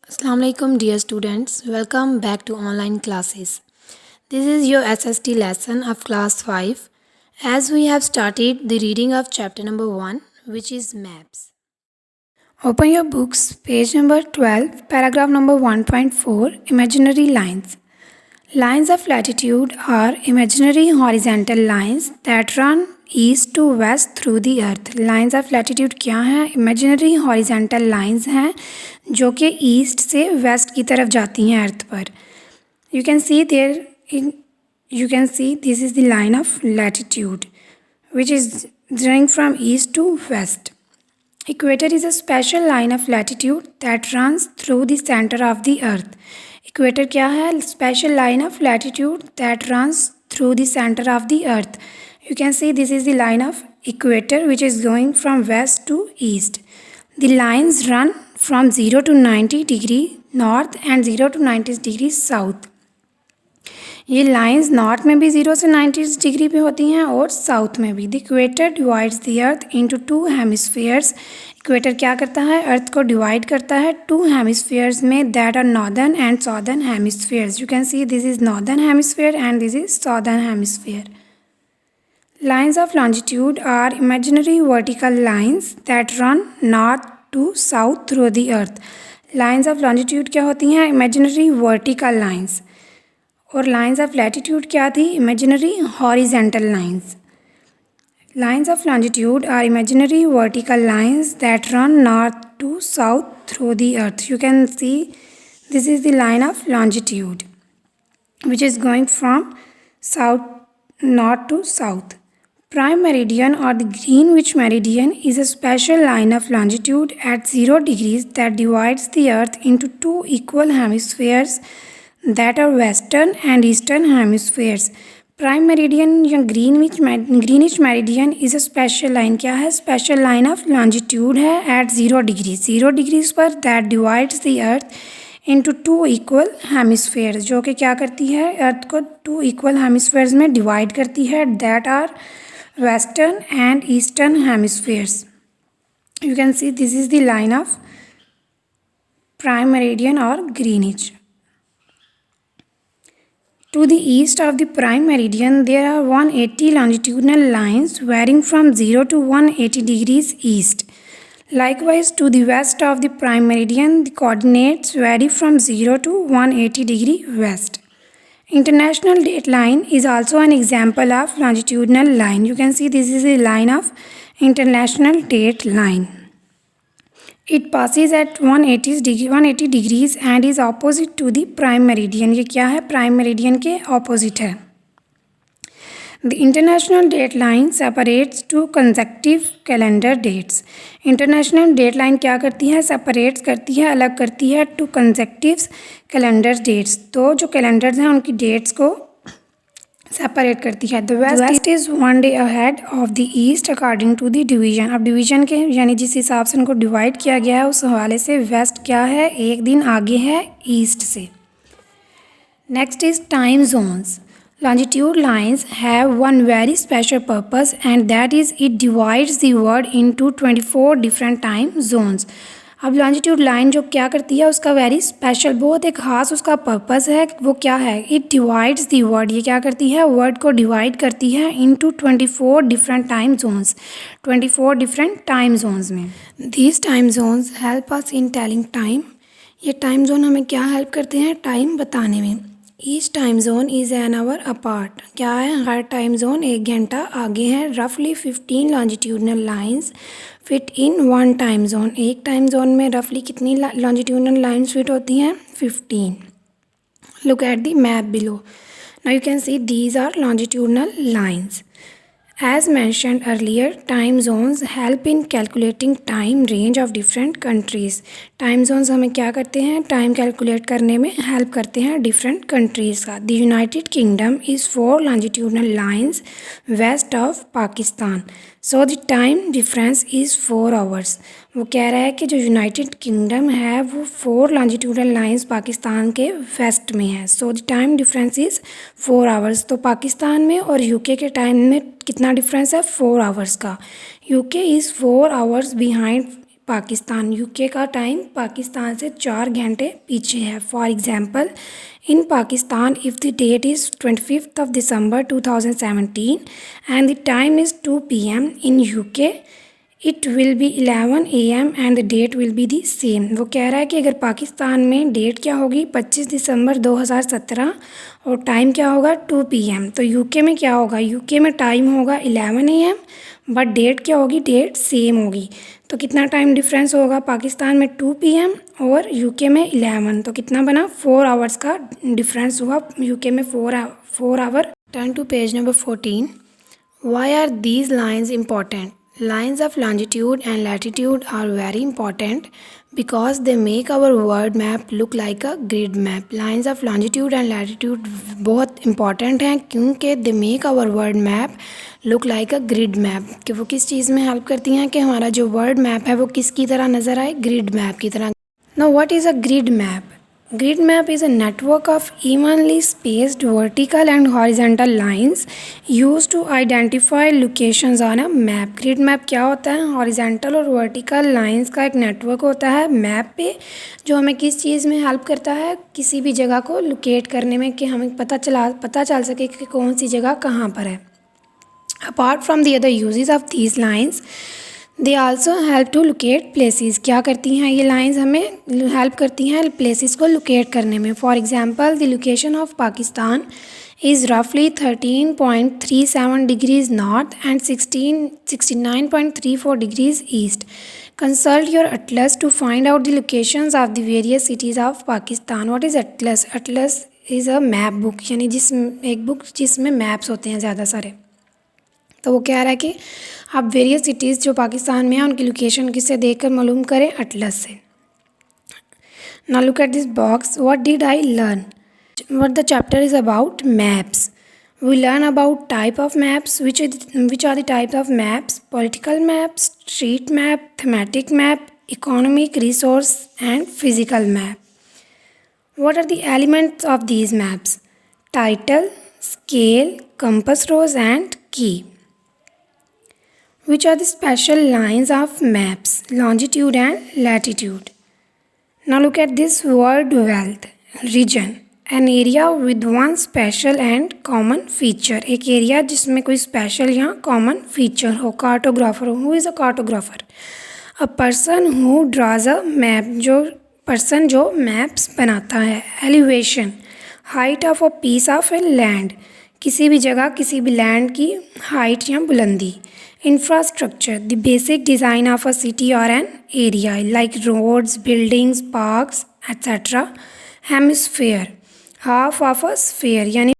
Assalamu alaikum dear students, welcome back to online classes. This is your SST lesson of class 5 as we have started the reading of chapter number 1 which is maps. Open your books, page number 12, paragraph number 1.4, imaginary lines. Lines of latitude are imaginary horizontal lines that run east to west through the earth. Lines of latitude क्या हैं? Imaginary horizontal lines हैं जो कि east से waste की तरफ जाती हैं अर्थ पर. You can see this is the line of latitude which is running from east to west. Equator is a special line of latitude that runs through the centre of the earth. Equator क्या है? Special line of latitude that runs through the centre of the earth. You can see this is the line of equator which is going from west to east. The lines run from 0 to 90 degree north and 0 to 90 degree south. ये lines north में भी 0 से 90 degree पे होती हैं और south में भी. The equator divides the earth into two hemispheres. Equator क्या करता है? अर्थ को डिवाइड करता है टू हेमिस्फीयर्स में that are northern and southern hemispheres. You can see this is northern hemisphere and this is southern hemisphere. Lines of longitude are imaginary vertical lines that run north to south through the earth. Lines of longitude क्या होती हैं? Imaginary vertical lines. और lines of latitude क्या थी? Imaginary horizontal lines. Lines of longitude are imaginary vertical lines that run north to south through the earth. You can see this is the line of longitude which is going from north to south. Prime meridian or the Greenwich meridian is a special line of longitude at 0 degrees that divides the earth into two equal hemispheres that are western and eastern hemispheres. Prime meridian या Greenwich meridian is a special line. क्या है? Special line of longitude है at 0 degrees. 0 degrees पर that divides the earth into two equal hemispheres. जो कि क्या करती है? अर्थ को two equal hemispheres में divide करती है that are western and eastern hemispheres. You can see this is the line of prime meridian or Greenwich. To the east of the prime meridian there are 180 longitudinal lines varying from 0 to 180 degrees east. Likewise, to the west of the prime meridian the coordinates vary from 0 to 180 degree west. International date line is also an example of longitudinal line. You can see this is a line of international date line. It passes at 180 degrees and is opposite to the prime meridian. ये क्या है? Prime meridian के opposite है. The international date line separates two consecutive calendar dates. International date line क्या करती है? Separates करती है, अलग करती है two consecutive calendar dates. तो जो calendars हैं उनकी dates को separate करती है. The west is one day ahead of the east according to the division. अब division के यानी जिस हिसाब से उनको divide किया गया है उस हवाले से west क्या है? एक दिन आगे है east से. Next is time zones. Longitude lines have one very special purpose and that is it divides the world into 24 different time zones. अब longitude line जो क्या करती है उसका very special बहुत एक ख़ास उसका purpose है. वो क्या है? It divides the world. ये क्या करती है? world को divide करती है into 24 different time zones. 24 different time zones में. These time zones help us in telling time. ये time zone हमें क्या help करते हैं? time बताने में. Each time zone is an hour apart. क्या है? हर टाइम जोन एक घंटा आगे है. रफली 15 longitudinal lines fit in one time zone. एक टाइम जोन में रफली कितनी लॉन्जिट्यूडनल लाइंस फिट होती हैं? 15. Look at the map below. Now you can see these are longitudinal lines. As mentioned earlier, time zones help in calculating time range of different countries. Time zones हमें क्या करते हैं? Time calculate करने में help करते हैं different countries का. The United Kingdom is 4 longitudinal lines west of Pakistan. So the time difference is 4 hours. वो कह रहा है कि जो यूनाइटेड किंगडम है वो 4 लॉन्जिट्यूडनल लाइंस पाकिस्तान के वेस्ट में है. So the time difference is 4 hours. तो पाकिस्तान में और यूके के टाइम में कितना डिफरेंस है? 4 आवर्स का. UK is 4 hours behind Pakistan, UK का टाइम पाकिस्तान से 4 घंटे पीछे है। For example, in Pakistan if the that is 25th of December 2017 and the time is 2 PM, in UK it will be 11 AM and the date will be the same। वो कह रहा है कि अगर पाकिस्तान में डेट क्या होगी 25 दिसंबर 2017 और टाइम क्या होगा 2 PM, तो यूके में क्या होगा, यूके में टाइम होगा 11 AM बट डेट क्या होगी, डेट सेम होगी। तो कितना टाइम डिफरेंस होगा, पाकिस्तान में 2 PM और यूके में 11, तो कितना बना 4 आवर्स का डिफरेंस हुआ, यूके में 4 hour. Turn to page number 14। Why are these lines important? Lines of longitude and latitude are very important because they make our world map look like a grid map। Lines of longitude and latitude बहुत important हैं क्योंकि they make our world map look like a grid map। कि वो किस चीज़ में help करती हैं कि हमारा जो वर्ल्ड मैप है वो किसकी तरह नज़र आए, ग्रिड मैप की तरह। Now what is a grid map? Grid map is a network of evenly spaced vertical and horizontal lines used to identify locations on a map। Grid map क्या होता है, horizontal और vertical lines का एक network होता है map पे, जो हमें किस चीज़ में हेल्प करता है, किसी भी जगह को लोकेट करने में, कि हमें पता चल सके कि कौन सी जगह कहाँ पर है। Apart from the other uses of these lines, they also help to locate places. क्या करती हैं ये लाइंस, हमें हेल्प करती हैं प्लेसेस को लोकेट करने में। For example, the location of Pakistan is रफली 13.37 degrees north and 69.34 degrees east. Consult your atlas to find out the locations of the various cities of Pakistan. What is atlas? Atlas is a map book, यानी एक book जिसमें maps होते हैं ज़्यादा सारे। तो वो कह रहा है कि आप वेरियस सिटीज़ जो पाकिस्तान में हैं उनकी लोकेशन किससे देखकर मालूम करें, अटलस से। Now look at this box, what did I learn? What the chapter is about maps. We learn about type of maps, which are the types of maps, political maps, street map, thematic map, economic, resource and physical map. What are the elements of these maps? Title, scale, compass rose and key. Which are the special lines of maps, longitude and latitude? Now look at this word wealth, region, an area with one special and common feature। एक area जिसमें कोई special या common feature हो। Cartographer, who is a cartographer? A person who draws a map, जो person जो maps बनाता है। Elevation, height of a piece of a land, किसी भी जगह किसी भी लैंड की हाइट या बुलंदी। Infrastructure, the basic design of a city or an area like roads, buildings, parks, etc. Hemisphere, half of a sphere, यानी